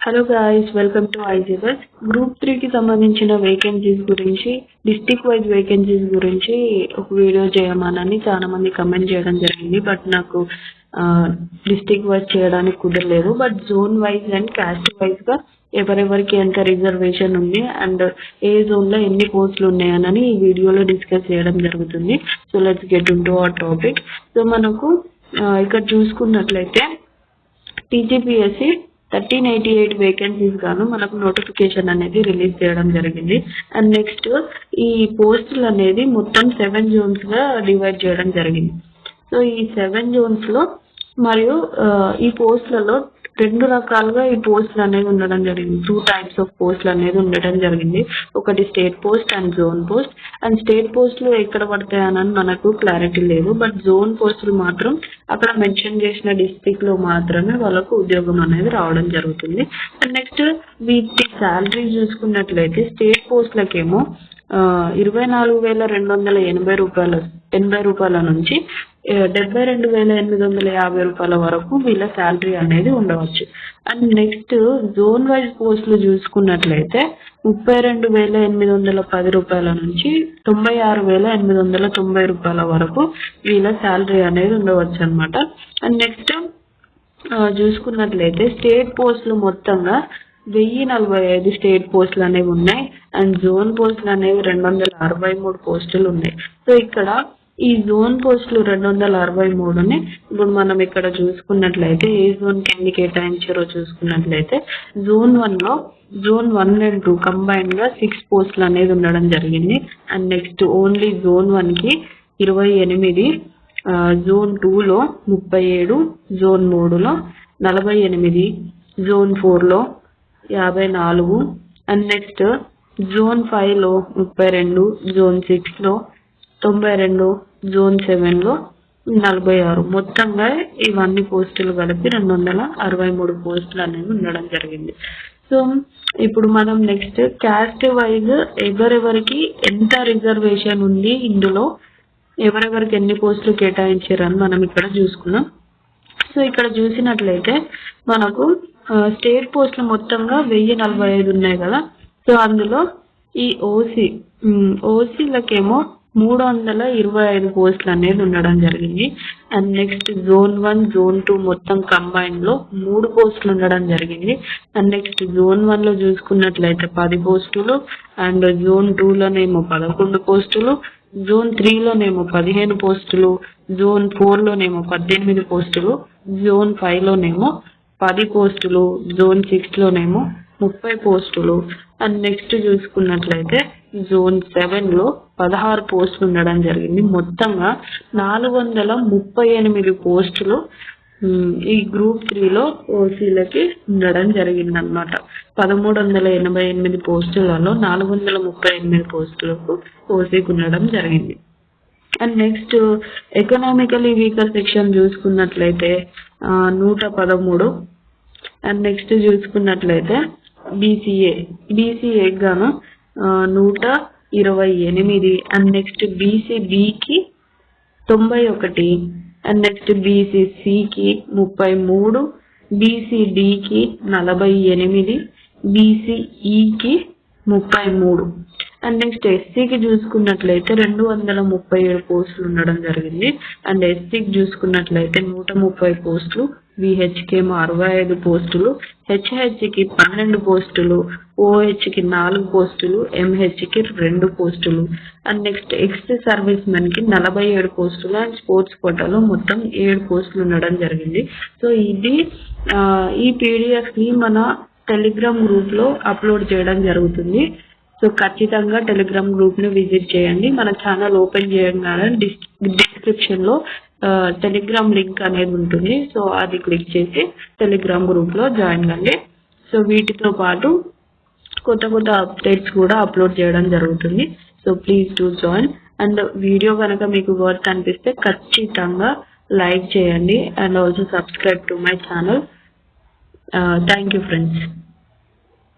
Hello guys, welcome to ఐజీబస్. Group 3 కి సంబంధించిన వేకెన్సీస్ గురించి, డిస్ట్రిక్ట్ వైజ్ వేకెన్సీస్ గురించి ఒక వీడియో చేయమని చాలా మంది కమెంట్ చేయడం జరిగింది. బట్ నాకు డిస్ట్రిక్ట్ వైజ్ చేయడానికి కుదరలేదు. But zone wise and caste wise గా ఎవరెవరికి ఎంత రిజర్వేషన్ ఉంది అండ్ ఏ జోన్ లో ఎన్ని పోస్టులు ఉన్నాయని ఈ వీడియోలో డిస్కస్ చేయడం జరుగుతుంది. So let's get in to our topic. So మనకు ఇక్కడ చూసుకున్నట్లయితే టీజీపీఎస్సీ 1388 వేకెన్సీస్ గాను మనకు నోటిఫికేషన్ అనేది రిలీజ్ చేయడం జరిగింది. అండ్ నెక్స్ట్ ఈ పోస్టులు అనేది మొత్తం 7 జోన్స్ గా డివైడ్ చేయడం జరిగింది. సో ఈ 7 జోన్స్ లో మరియు ఈ పోస్టులలో 2 రకాలుగా ఈ పోస్టులు అనేది ఉండడం జరిగింది. 2 టైప్స్ ఆఫ్ పోస్టులు అనేది ఉండడం జరిగింది. ఒకటి state post and zone post. And state పోస్టులు ఎక్కడ పడతాయని మనకు క్లారిటీ లేదు. బట్ జోన్ పోస్టులు మాత్రం అక్కడ మెన్షన్ చేసిన డిస్ట్రిక్ట్ లో మాత్రమే వాళ్ళకు ఉద్యోగం అనేది రావడం జరుగుతుంది. అండ్ నెక్స్ట్ వీటి శాలరీ చూసుకున్నట్లయితే స్టేట్ పోస్టులకేమో 24,280 రూపాయల నుంచి 72,850 రూపాయల వరకు వీళ్ళ శాలరీ అనేది ఉండవచ్చు. అండ్ నెక్స్ట్ జోన్ వైజ్ పోస్టులు చూసుకున్నట్లయితే 32,810 రూపాయల నుంచి 96,890 రూపాయల వరకు వీళ్ళ శాలరీ అనేది ఉండవచ్చు అనమాట. అండ్ నెక్స్ట్ చూసుకున్నట్లయితే స్టేట్ పోస్టులు మొత్తంగా 1045 స్టేట్ పోస్టులు అనేవి ఉన్నాయి. అండ్ జోన్ పోస్టులు అనేవి 263 పోస్టులు ఉన్నాయి. సో ఇక్కడ ఈ జోన్ పోస్టులు 263ని ఇప్పుడు మనం ఇక్కడ చూసుకున్నట్లయితే ఏ జోన్ కి ఎన్ని కేటాయించారో చూసుకున్నట్లయితే జోన్ 1 అండ్ 2 కంబైన్డ్ గా 6 పోస్టులు అనేది ఉండడం జరిగింది. అండ్ నెక్స్ట్ ఓన్లీ జోన్ 1 కి 28, జోన్ 2 లో 37, జోన్ 3 లో 48, జోన్ 4 లో 54, అండ్ నెక్స్ట్ జోన్ 5 లో 32, జోన్ 6 లో 92, జోన్ 7 లో 46. మొత్తంగా ఇవన్నీ పోస్టులు కలిపి 263 పోస్టులు అనేవి ఉండడం జరిగింది. సో ఇప్పుడు మనం నెక్స్ట్ క్యాస్ట్ వైజ్ ఎవరెవరికి ఎంత రిజర్వేషన్ ఉంది, ఇందులో ఎవరెవరికి ఎన్ని పోస్టులు కేటాయించారని మనం ఇక్కడ చూసుకున్నాం. సో ఇక్కడ చూసినట్లయితే మనకు స్టేట్ పోస్టులు మొత్తంగా 1045 ఉన్నాయి కదా. సో అందులో ఈ ఓసీలకేమో 325 పోస్టులు అనేది ఉండడం జరిగింది. అండ్ నెక్స్ట్ జోన్ 1, జోన్ 2 మొత్తం కంబైన్ లో 3 పోస్టులు ఉండడం జరిగింది. అండ్ నెక్స్ట్ జోన్ 1 లో చూసుకున్నట్లయితే 10 పోస్టులు, అండ్ జోన్ 2 లోనేమో 11 పోస్టులు, జోన్ 3 లోనేమో 15 పోస్టులు, జోన్ 4 లోనేమో 18 పోస్టులు, జోన్ 5 లోనేమో 10 పోస్టులు, జోన్ 6 లోనేమో 30 పోస్టులు. అండ్ నెక్స్ట్ చూసుకున్నట్లయితే జోన్ 7 లో 16 పోస్టులు ఉండడం జరిగింది. మొత్తంగా 438 పోస్టులు ఈ గ్రూప్ 3 లో ఓసీలకి ఉండడం జరిగింది అనమాట. 1388 పోస్టులలో 438 పోస్టులకు ఓసీకి ఉండడం జరిగింది. And next economically weaker section చూసుకున్నట్లయితే 113. అండ్ నెక్స్ట్ చూసుకున్నట్లయితే బీసీఏ గాను 128. అండ్ నెక్స్ట్ బీసీబీకి 91, అండ్ నెక్స్ట్ బీసీసీకి 33, బీసీడీకి 48, బీసీఈకి 33. అండ్ నెక్స్ట్ ఎస్సీకి చూసుకున్నట్లయితే 237 పోస్టులు ఉండడం జరిగింది. అండ్ ఎస్సీకి చూసుకున్నట్లయితే 130 పోస్టులు, విహెచ్కి 65 పోస్టులు, హెచ్హెచ్కి 12 పోస్టులు, ఓహెచ్కి 4 పోస్టులు, ఎంహెచ్కి 2 పోస్టులు. And next ex service men కి 47 పోస్టులు, అండ్ స్పోర్ట్స్ కోటాలో మొత్తం 7 పోస్టులు ఉండడం జరిగింది. సో ఇది ఈ పీడిఎఫ్ ని మన టెలిగ్రామ్ గ్రూప్ లో అప్లోడ్ చేయడం జరుగుతుంది. సో ఖచ్చితంగా టెలిగ్రామ్ గ్రూప్ ని విజిట్ చేయండి. మన ఛానల్ ఓపెన్ చేయగానే డిస్క్రిప్షన్ లో టెలిగ్రామ్ లింక్ అనేది ఉంటుంది. సో అది క్లిక్ చేసి టెలిగ్రామ్ గ్రూప్ లో జాయిన్ కండి. సో వీటితో పాటు కొత్త అప్డేట్స్ కూడా అప్లోడ్ చేయడం జరుగుతుంది. So please do join. And video కనుక మీకు వర్త్ అనిపిస్తే ఖచ్చితంగా లైక్ చేయండి and also subscribe to my channel. Thank you friends.